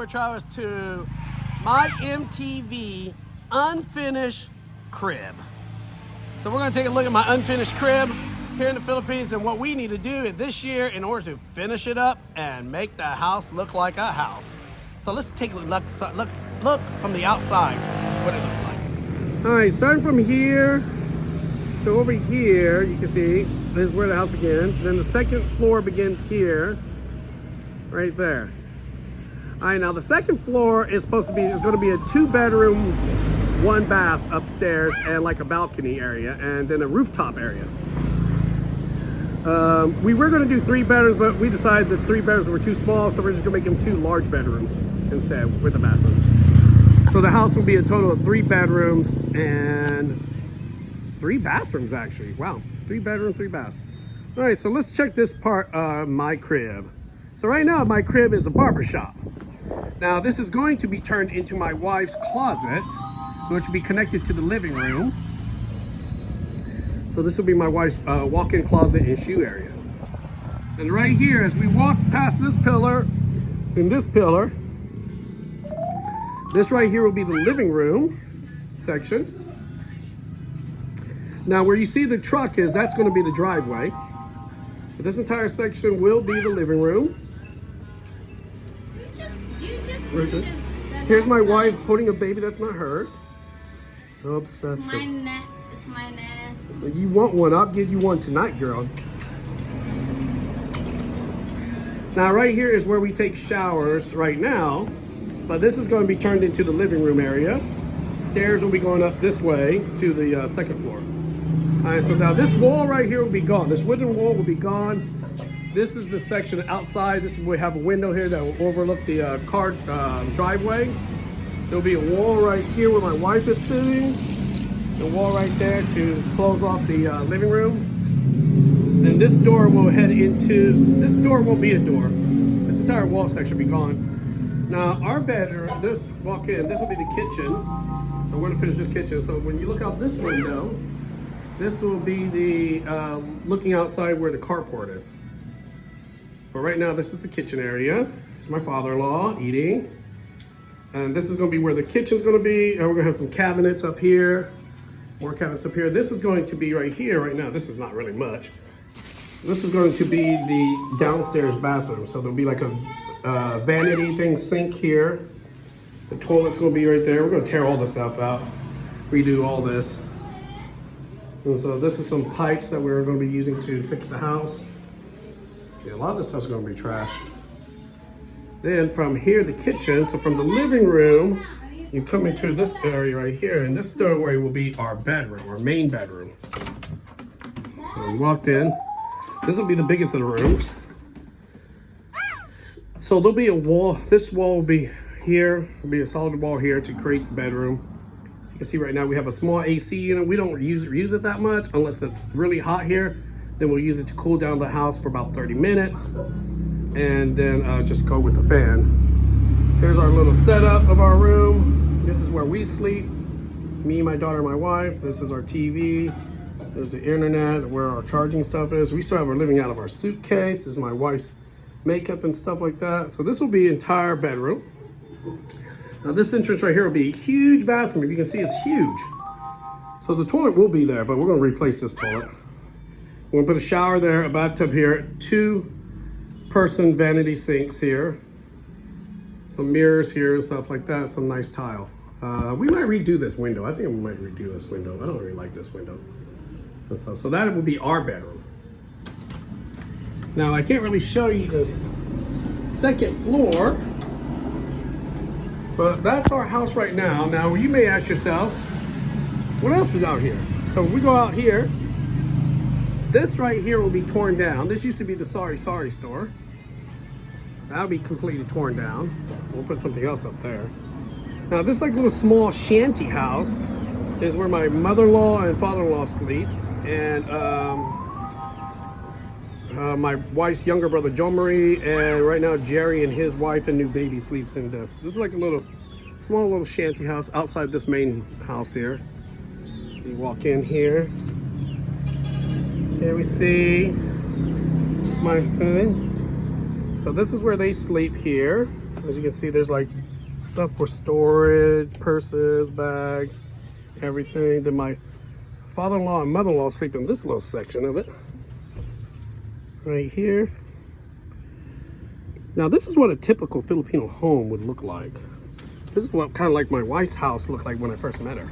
Travis to my MTV unfinished crib. So we're gonna take a look at my unfinished crib here in the Philippines and what we need to do this year in order to finish it up and make the house look like a house. So let's take a look from the outside what it looks like. All right, starting from here to over here, you can see this is where the house begins. Then the second floor begins here, right there. All right, now the second floor is going to be a 2-bedroom, 1 bath upstairs and like a balcony area and then a rooftop area. We were going to do 3 bedrooms, but we decided that 3 bedrooms were too small, so we're just going to make them 2 large bedrooms instead with the bathrooms. So the house will be a total of 3 bedrooms and 3 bathrooms actually. Wow, 3 bedrooms, 3 baths. All right, so let's check this part of my crib. So right now my crib is a barber shop. Now this is going to be turned into my wife's closet, which will be connected to the living room. So this will be my wife's walk-in closet and shoe area. And right here, as we walk past this pillar and this pillar, this right here will be the living room section. Now where you see the truck is, that's going to be the driveway. But this entire section will be the living room. Here's my wife holding a baby that's not hers. So obsessive. It's my nest. You want one? I'll give you one tonight, girl. Now right here is where we take showers right now, but this is going to be turned into the living room area. Stairs will be going up this way to the second floor. All right, so now this wall right here will be gone. This wooden wall will be gone. This is the section outside. We have a window here that will overlook the car driveway. There'll be a wall right here where my wife is sitting. The wall right there to close off the living room. Then this door will head into, this door won't be a door. This entire wall section will be gone. Now our bedroom, walk in, this will be the kitchen. So we're gonna finish this kitchen. So when you look out this window, this will be the looking outside where the carport is. But right now this is the kitchen area. It's my father-in-law eating. And this is gonna be where the kitchen's gonna be. And we're gonna have some cabinets up here. More cabinets up here. This is going to be right here, right now. This is not really much. This is going to be the downstairs bathroom. So there'll be like a vanity thing, sink here. The toilet's gonna be right there. We're gonna tear all this stuff out, redo all this. And so this is some pipes that we're gonna be using to fix the house. Yeah, a lot of this stuff's gonna be trashed. Then from here, the kitchen. So from the living room, you come into this area right here, and this doorway will be our bedroom, our main bedroom. So we walked in. This will be the biggest of the rooms. So there'll be a wall. This wall will be here. There'll be a solid wall here to create the bedroom. You can see right now we have a small AC unit. We don't use it that much unless it's really hot here. Then we'll use it to cool down the house for about 30 minutes. And then just go with the fan. Here's our little setup of our room. This is where we sleep. Me, my daughter, my wife. This is our TV. There's the internet where our charging stuff is. We still have our living out of our suitcase. This is my wife's makeup and stuff like that. So this will be entire bedroom. Now this entrance right here will be a huge bathroom. If you can see, it's huge. So the toilet will be there, but we're gonna replace this toilet. We're gonna put a shower there, a bathtub here, 2-person vanity sinks here. Some mirrors here and stuff like that, some nice tile. We might redo this window. I think we might redo this window. I don't really like this window. And stuff. So that will be our bedroom. Now I can't really show you this second floor, but that's our house right now. Now you may ask yourself, what else is out here? So we go out here. This right here will be torn down. This used to be the Sorry store. That'll be completely torn down. We'll put something else up there. Now this like little small shanty house is where my mother-in-law and father-in-law sleeps. And my wife's younger brother, Joe Marie, and right now Jerry and his wife and new baby sleeps in this. This is like a small little shanty house outside this main house here. You walk in here. Here we see my hood. So this is where they sleep here. As you can see, there's like stuff for storage, purses, bags, everything. Then my father-in-law and mother-in-law sleep in this little section of it. Right here. Now this is what a typical Filipino home would look like. This is what kind of like my wife's house looked like when I first met her.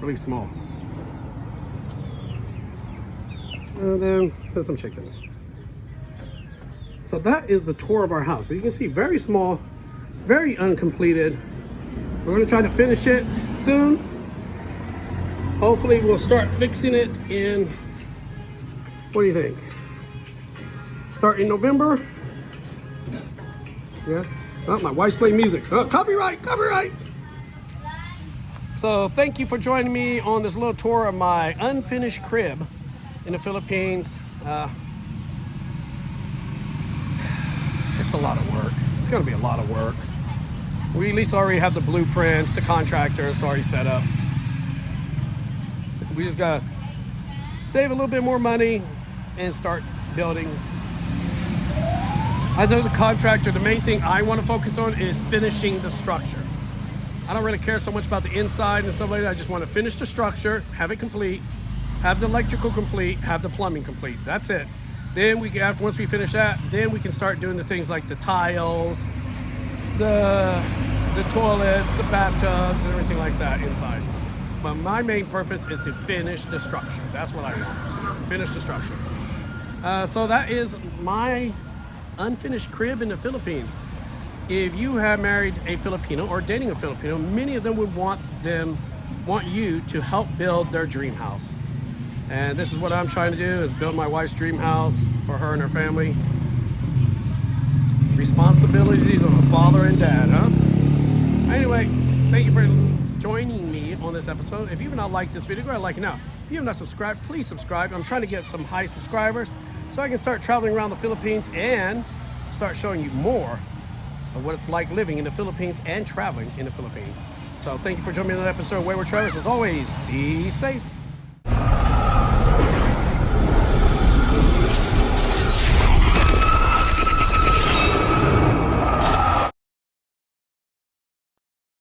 Really small. And then there's some chickens. So that is the tour of our house. So you can see very small, very uncompleted. We're gonna try to finish it soon. Hopefully we'll start fixing it in, what do you think? Start in November? Yeah. Oh, my wife's playing music. Oh, copyright, copyright. So thank you for joining me on this little tour of my unfinished crib in the Philippines. It's a lot of work. It's gonna be a lot of work. We at least already have the blueprints, the contractors already set up. We just gotta save a little bit more money and start building. I know the contractor, the main thing I want to focus on is finishing the structure. I don't really care so much about the inside and stuff like that. I just want to finish the structure, have it complete, have the electrical complete, have the plumbing complete. That's it. Then once we finish that, then we can start doing the things like the tiles, the toilets, the bathtubs, and everything like that inside. But my main purpose is to finish the structure. That's what I want, finish the structure. So that is my unfinished crib in the Philippines. If you have married a Filipino or dating a Filipino, many of them would want you to help build their dream house. And this is what I'm trying to do, is build my wife's dream house for her and her family. Responsibilities of a father and dad, huh? Anyway, thank you for joining me on this episode. If you've not liked this video, go ahead and like it now. If you have not subscribed, please subscribe. I'm trying to get some high subscribers so I can start traveling around the Philippines and start showing you more of what it's like living in the Philippines and traveling in the Philippines. So thank you for joining me on that episode of Wayward Travelers. As always, be safe.